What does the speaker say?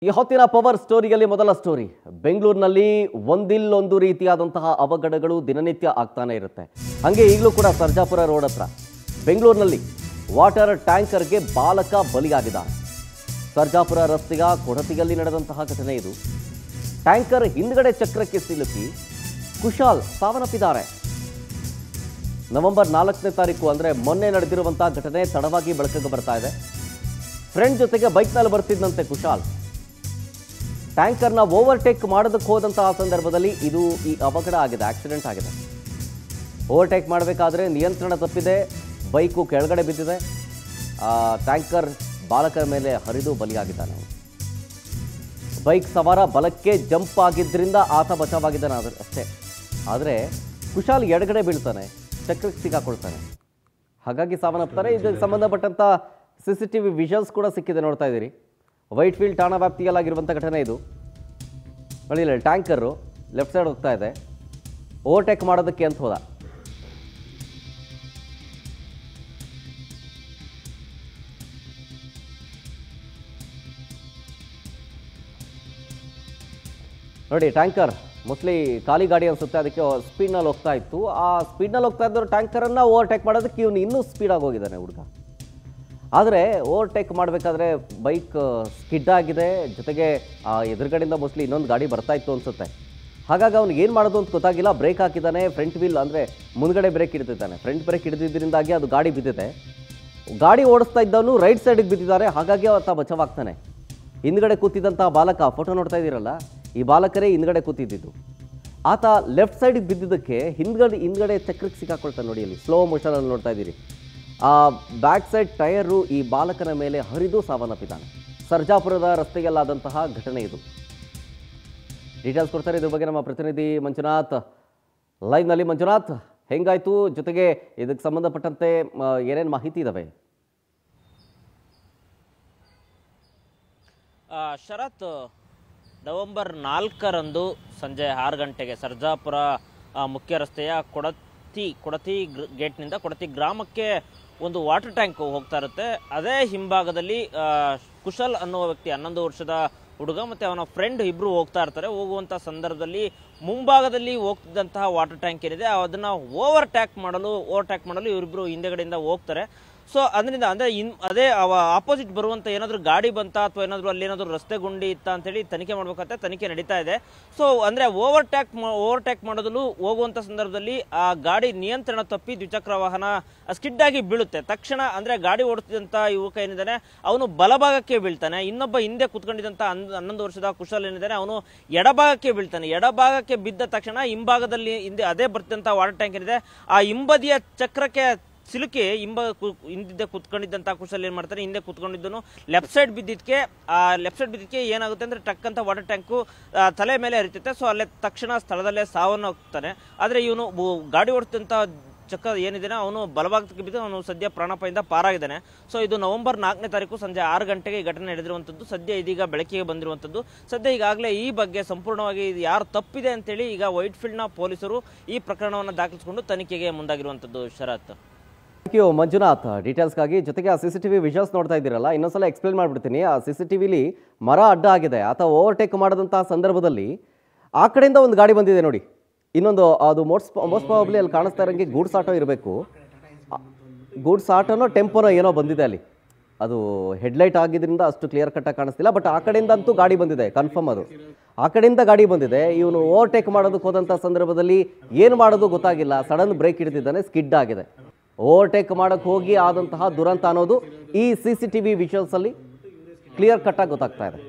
ಈ ಹೊತ್ತಿನ ಪವರ್ ಸ್ಟೋರಿಯಲ್ಲಿ ಮೊದಲ ಸ್ಟೋರಿ ಬೆಂಗಳೂರಿನಲ್ಲಿ ಒಂದಿಲ್ಲೊಂದು ರೀತಿಯಾದಂತಹ ಅವಘಡಗಳು ದಿನನಿತ್ಯ ಆಗ್ತಾನೆ ಇರುತ್ತೆ. ಹಾಗೆ ಈಗಲೂ ಕೂಡ ಸರ್ಜಾಪುರ ರೋಡ್ ಹತ್ರ ಬೆಂಗಳೂರಿನಲ್ಲಿ ವಾಟರ್ ಟ್ಯಾಂಕರ್ಗೆ ಬಾಲಕ ಬಲಿಯಾಗಿದ್ದಾನೆ. ಸರ್ಜಾಪುರ ರಸ್ತೆಯ ಕೊಡತಿಯಲ್ಲಿ ನಡೆದಂತಹ ಘಟನೆ ಇದು. ಟ್ಯಾಂಕರ್ ಹಿಂದ್ಗಡೆ ಚಕ್ರಕ್ಕೆ ಸಿಲುಕಿ ಕುಶಾಲ್ ಸಾವನ್ನಪ್ಪಿದ್ದಾರೆ. ನವೆಂಬರ್ 4ನೇ ತಾರೀಕು ಅಂದರೆ ಮೊನ್ನೆ ನಡೆದಿರುವಂತಹ ಘಟನೆ ತಡವಾಗಿ ಬೆಳಕಿಗೆ ಬರ್ತಾ ಇದೆ. ಫ್ರೆಂಡ್ ಜೊತೆಗೆ ಬೈಕ್ನಲ್ಲಿ ಬರ್ತಿದ್ದಂತೆ ಕುಶಾಲ್ ಟ್ಯಾಂಕರ್ನ ಓವರ್ಟೇಕ್ ಮಾಡೋದಕ್ಕೆ ಹೋದಂತಹ ಸಂದರ್ಭದಲ್ಲಿ ಈ ಅವಘಡ ಆಗಿದೆ, ಆಕ್ಸಿಡೆಂಟ್ ಆಗಿದೆ. ಓವರ್ಟೇಕ್ ಮಾಡಬೇಕಾದ್ರೆ ನಿಯಂತ್ರಣ ತಪ್ಪಿದೆ, ಬೈಕು ಕೆಳಗಡೆ ಬಿದ್ದಿದೆ. ಟ್ಯಾಂಕರ್ ಬಾಲಕರ ಮೇಲೆ ಹರಿದು ಬಲಿಯಾಗಿದ್ದಾನೆ. ಬೈಕ್ ಸವಾರ ಬಲಕ್ಕೆ ಜಂಪ್ ಆಗಿದ್ದರಿಂದ ಆತ ಬಚಾವಾಗಿದ್ದಾನೆ ಅಷ್ಟೇ. ಆದರೆ ಕುಶಾಲ್ ಎಡಗಡೆ ಬೀಳ್ತಾನೆ, ಚಕ್ರಕ್ಕೆ ಸಿಕ್ಕಾಕೊಳ್ತಾನೆ, ಹಾಗಾಗಿ ಸಾವನ್ನಪ್ತಾರೆ. ಇದಕ್ಕೆ ಸಂಬಂಧಪಟ್ಟಂಥ CCTV ವಿಷನ್ಸ್ ಕೂಡ ಸಿಕ್ಕಿದೆ, ನೋಡ್ತಾ ಇದ್ದೀರಿ. ವೈಟ್ ಫೀಲ್ಡ್ ಠಾಣಾ ವ್ಯಾಪ್ತಿಯಲ್ಲಾಗಿರುವಂಥ ಘಟನೆ ಇದು. ನೋಡಿ, ಟ್ಯಾಂಕರು ಲೆಫ್ಟ್ ಸೈಡ್ ಹೋಗ್ತಾ ಇದೆ, ಓವರ್ಟೇಕ್ ಮಾಡೋದಕ್ಕೆ ಅಂತ ಹೋದ. ನೋಡಿ, ಟ್ಯಾಂಕರ್ ಮೋಸ್ಟ್ಲಿ ಖಾಲಿ ಗಾಡಿ ಅನ್ಸುತ್ತೆ, ಅದಕ್ಕೆ ಸ್ಪೀಡ್ನಲ್ಲಿ ಹೋಗ್ತಾ ಇತ್ತು. ಆ ಸ್ಪೀಡ್ನಲ್ಲಿ ಹೋಗ್ತಾ ಇದ್ದವರು ಟ್ಯಾಂಕರನ್ನು ಓವರ್ಟೇಕ್ ಮಾಡೋದಕ್ಕೆ ಇವನು ಇನ್ನೂ ಸ್ಪೀಡಾಗಿ ಹೋಗಿದ್ದಾನೆ ಹುಡುಗ. ಆದರೆ ಓವರ್ಟೇಕ್ ಮಾಡಬೇಕಾದ್ರೆ ಬೈಕ್ ಸ್ಕಿಡ್ ಆಗಿದೆ, ಜೊತೆಗೆ ಎದುರುಗಡೆಯಿಂದ ಮೋಸ್ಟ್ಲಿ ಇನ್ನೊಂದು ಗಾಡಿ ಬರ್ತಾ ಇತ್ತು ಅನಿಸುತ್ತೆ. ಹಾಗಾಗಿ ಅವ್ನಿಗೆ ಏನು ಮಾಡೋದು ಅಂತ ಗೊತ್ತಾಗಿಲ್ಲ. ಬ್ರೇಕ್ ಹಾಕಿದ್ದಾನೆ, ಫ್ರಂಟ್ ವೀಲ್ ಅಂದರೆ ಮುಂದ್ಗಡೆ ಬ್ರೇಕ್ ಹಿಡಿದಿದ್ದಾನೆ. ಫ್ರಂಟ್ ಬ್ರೇಕ್ ಹಿಡಿದಿದ್ದರಿಂದಾಗಿ ಅದು ಗಾಡಿ ಬಿದ್ದಿದೆ. ಗಾಡಿ ಓಡಿಸ್ತಾ ಇದ್ದವನು ರೈಟ್ ಸೈಡಿಗೆ ಬಿದ್ದಿದ್ದಾರೆ, ಹಾಗಾಗಿ ಆತ ಬಚಾವಾಗ್ತಾನೆ. ಹಿಂದ್ಗಡೆ ಕೂತಿದ್ದಂಥ ಬಾಲಕ, ಫೋಟೋ ನೋಡ್ತಾ ಇದ್ದೀರಲ್ಲ, ಈ ಬಾಲಕರೇ ಹಿಂದ್ಗಡೆ ಕೂತಿದ್ದಿದ್ದು. ಆತ ಲೆಫ್ಟ್ ಸೈಡಿಗೆ ಬಿದ್ದಿದ್ದಕ್ಕೆ ಹಿಂದ್ಗಡೆ ಚಕ್ರಕ್ಕೆ ಸಿಕ್ಕಾಕೊಳ್ತಾನೆ. ನೋಡಿ, ಅಲ್ಲಿ ಸ್ಲೋ ಮೋಷನಲ್ಲಿ ನೋಡ್ತಾ ಇದ್ದೀರಿ. ಆ ಬ್ಯಾಕ್ ಸೈಡ್ ಟೈರು ಈ ಬಾಲಕನ ಮೇಲೆ ಹರಿದು ಸಾವನ್ನಪ್ಪಿದ್ದಾನೆ. ಸರ್ಜಾಪುರದ ರಸ್ತೆಯಲ್ಲಾದಂತಹ ಘಟನೆ ಇದು. ಡೀಟೇಲ್ಸ್ ಕೊಡ್ತಾರೆ ಇದ್ರ ಬಗ್ಗೆ ನಮ್ಮ ಪ್ರತಿನಿಧಿ ಮಂಜುನಾಥ್ ಲೈವ್ನಲ್ಲಿ. ಮಂಜುನಾಥ್, ಹೆಂಗಾಯ್ತು, ಜೊತೆಗೆ ಇದಕ್ಕೆ ಸಂಬಂಧಪಟ್ಟಂತೆ ಏನೇನು ಮಾಹಿತಿ ಇದಾವೆ? ಶರತ್, ನವೆಂಬರ್ 4ರಂದು ಸಂಜೆ 6 ಗಂಟೆಗೆ ಸರ್ಜಾಪುರ ಮುಖ್ಯ ರಸ್ತೆಯ ಕೊಡತಿ ಗೇಟ್ನಿಂದ ಕೊಡತಿ ಗ್ರಾಮಕ್ಕೆ ಒಂದು ವಾಟರ್ ಟ್ಯಾಂಕ್ ಹೋಗ್ತಾ ಇರುತ್ತೆ. ಅದೇ ಹಿಂಭಾಗದಲ್ಲಿ ಕುಶಲ್ ಅನ್ನುವ ವ್ಯಕ್ತಿ, 11 ವರ್ಷದ ಹುಡುಗ ಮತ್ತು ಅವನ ಫ್ರೆಂಡ್ ಇಬ್ಬರು ಹೋಗ್ತಾ ಇರ್ತಾರೆ. ಹೋಗುವಂಥ ಸಂದರ್ಭದಲ್ಲಿ ಮುಂಭಾಗದಲ್ಲಿ ಹೋಗ್ತಿದ್ದಂತಹ ವಾಟರ್ ಟ್ಯಾಂಕ್ ಏನಿದೆ ಅದನ್ನು ಓವರ್ಟ್ಯಾಕ್ ಮಾಡಲು ಇವರಿಬ್ಬರು ಹಿಂದೆಗಡೆಯಿಂದ ಹೋಗ್ತಾರೆ. ಸೊ ಅದರಿಂದ ಅದೇ ಆಪೋಸಿಟ್ ಬರುವಂಥ ಏನಾದರೂ ಗಾಡಿ ಬಂತಾ ಅಥವಾ ಏನಾದರೂ ಅಲ್ಲಿ ಏನಾದರೂ ರಸ್ತೆ ಗುಂಡಿ ಇತ್ತಾ ಅಂತೇಳಿ ತನಿಖೆ ಮಾಡಬೇಕಂತ ತನಿಖೆ ನಡೀತಾ ಇದೆ. ಸೊ ಅಂದರೆ ಓವರ್ಟ್ಯಾಕ್ ಮಾಡೋದಲು ಹೋಗುವಂಥ ಸಂದರ್ಭದಲ್ಲಿ ಆ ಗಾಡಿ ನಿಯಂತ್ರಣ ತಪ್ಪಿ ದ್ವಿಚಕ್ರ ವಾಹನ ಸ್ಕಿಡ್ ಆಗಿ ಬೀಳುತ್ತೆ. ತಕ್ಷಣ ಅಂದರೆ ಗಾಡಿ ಓಡಿಸಿದಂಥ ಯುವಕ ಏನಿದ್ದಾನೆ ಅವನು ಬಲಭಾಗಕ್ಕೆ ಬೀಳ್ತಾನೆ. ಇನ್ನೊಬ್ಬ ಹಿಂದೆ ಕುತ್ಕೊಂಡಿದ್ದಂಥ 11 ವರ್ಷದ ಕುಶಲ್ ಏನಿದ್ದಾನೆ ಅವನು ಎಡಭಾಗಕ್ಕೆ ಬೀಳ್ತಾನೆ. ಎಡಭಾಗಕ್ಕೆ ಬಿದ್ದ ತಕ್ಷಣ ಹಿಂಭಾಗದಲ್ಲಿ ಅದೇ ಬರ್ತಿದ್ದಂಥ ವಾಟರ್ ಟ್ಯಾಂಕ್ ಏನಿದೆ ಆ ಹಿಂಬದಿಯ ಚಕ್ರಕ್ಕೆ ಸಿಲುಕಿ ಹಿಂದೆ ಕುತ್ಕೊಂಡಿದ್ದಂಥ ಕುಶಲ್ ಏನು ಮಾಡ್ತಾನೆ, ಹಿಂದೆ ಕುತ್ಕೊಂಡಿದ್ದನು ಲೆಫ್ಟ್ ಸೈಡ್ ಬಿದ್ದಿದ್ದಕ್ಕೆ ಏನಾಗುತ್ತೆ ಅಂದರೆ ಟಕ್ ಅಂತ ವಾಟರ್ ಟ್ಯಾಂಕು ತಲೆ ಮೇಲೆ ಹರಿತೈತೆ. ಸೊ ಅಲ್ಲೇ ತಕ್ಷಣ ಸ್ಥಳದಲ್ಲೇ ಸಾವನ್ನು ಹೋಗ್ತಾನೆ. ಆದರೆ ಇವನು ಗಾಡಿ ಓಡಿಸಿದಂಥ ಚಕ್ರ ಏನಿದೆ ಅವನು ಬಲಭಾಗಕ್ಕೆ ಬಿದ್ದು ಅವನು ಸದ್ಯ ಪ್ರಾಣಾಪಾಯದಿಂದ ಪಾರಾಗಿದ್ದಾನೆ. ಸೊ ಇದು ನವೆಂಬರ್ 4ನೇ ತಾರೀಕು ಸಂಜೆ 6 ಗಂಟೆಗೆ ಈ ಘಟನೆ ನಡೆದಿರುವಂಥದ್ದು. ಸದ್ಯ ಇದೀಗ ಬೆಳಕಿಗೆ ಬಂದಿರುವಂಥದ್ದು. ಸದ್ಯ ಈಗಾಗಲೇ ಈ ಬಗ್ಗೆ ಸಂಪೂರ್ಣವಾಗಿ ಯಾರು ತಪ್ಪಿದೆ ಅಂತೇಳಿ ಈಗ ವೈಟ್ ಫೀಲ್ಡ್ನ ಪೊಲೀಸರು ಈ ಪ್ರಕರಣವನ್ನು ದಾಖಲಿಸಿಕೊಂಡು ತನಿಖೆಗೆ ಮುಂದಾಗಿರುವಂಥದ್ದು. ಶರತ್, ಥ್ಯಾಂಕ್ ಯು ಮಂಜುನಾಥ್ ಡೀಟೇಲ್ಸ್ಗಾಗಿ. ಜೊತೆಗೆ ಆ CCTV ವಿಷನ್ಸ್ ನೋಡ್ತಾ ಇದ್ದೀರಲ್ಲ, ಇನ್ನೊಂದ್ಸಲ ಎಕ್ಸ್ಪ್ಲೇನ್ ಮಾಡಿಬಿಡ್ತೀನಿ. ಆ CCTVಲಿ ಮರ ಅಡ್ಡ ಆಗಿದೆ. ಆತ ಓವರ್ಟೇಕ್ ಮಾಡಿದಂತಹ ಸಂದರ್ಭದಲ್ಲಿ ಆ ಕಡೆಯಿಂದ ಒಂದು ಗಾಡಿ ಬಂದಿದೆ ನೋಡಿ. ಇನ್ನೊಂದು ಅದು ಮೋಸ್ಟ್ ಪ್ರಾಬಬ್ಲಿ ಅಲ್ಲಿ ಕಾಣಿಸ್ತಾ ಇರೋಂಗೆ ಗೂಡ್ಸ್ ಆಟೋ ಇರಬೇಕು. ಗೂಡ್ಸ್ ಆಟೋನೋ ಟೆಂಪೋನೋ ಏನೋ ಬಂದಿದೆ ಅಲ್ಲಿ. ಅದು ಹೆಡ್ಲೈಟ್ ಆಗಿದ್ದರಿಂದ ಅಷ್ಟು ಕ್ಲಿಯರ್ ಕಟ್ಟಾಗಿ ಕಾಣಿಸ್ತಿಲ್ಲ. ಬಟ್ ಆ ಕಡೆಯಿಂದ ಅಂತೂ ಗಾಡಿ ಬಂದಿದೆ, ಕನ್ಫರ್ಮ್ ಅದು. ಆ ಕಡೆಯಿಂದ ಗಾಡಿ ಬಂದಿದೆ. ಇವನು ಓವರ್ಟೇಕ್ ಮಾಡೋದಕ್ಕೆ ಹೋದಂಥ ಸಂದರ್ಭದಲ್ಲಿ ಏನು ಮಾಡೋದು ಗೊತ್ತಾಗಿಲ್ಲ, ಸಡನ್ ಬ್ರೇಕ್ ಹಿಡಿದಿದ್ದಾನೆ, ಸ್ಕಿಡ್ ಆಗಿದೆ. ಓವರ್ಟೇಕ್ ಮಾಡೋಕ್ಕೆ ಹೋಗಿ ಆದಂತಹ ದುರಂತ ಅನ್ನೋದು ಈ CCTV ವಿಷನ್ಸಲ್ಲಿ ಕ್ಲಿಯರ್ ಕಟ್ಟಾಗಿ ಗೊತ್ತಾಗ್ತಾ ಇದೆ.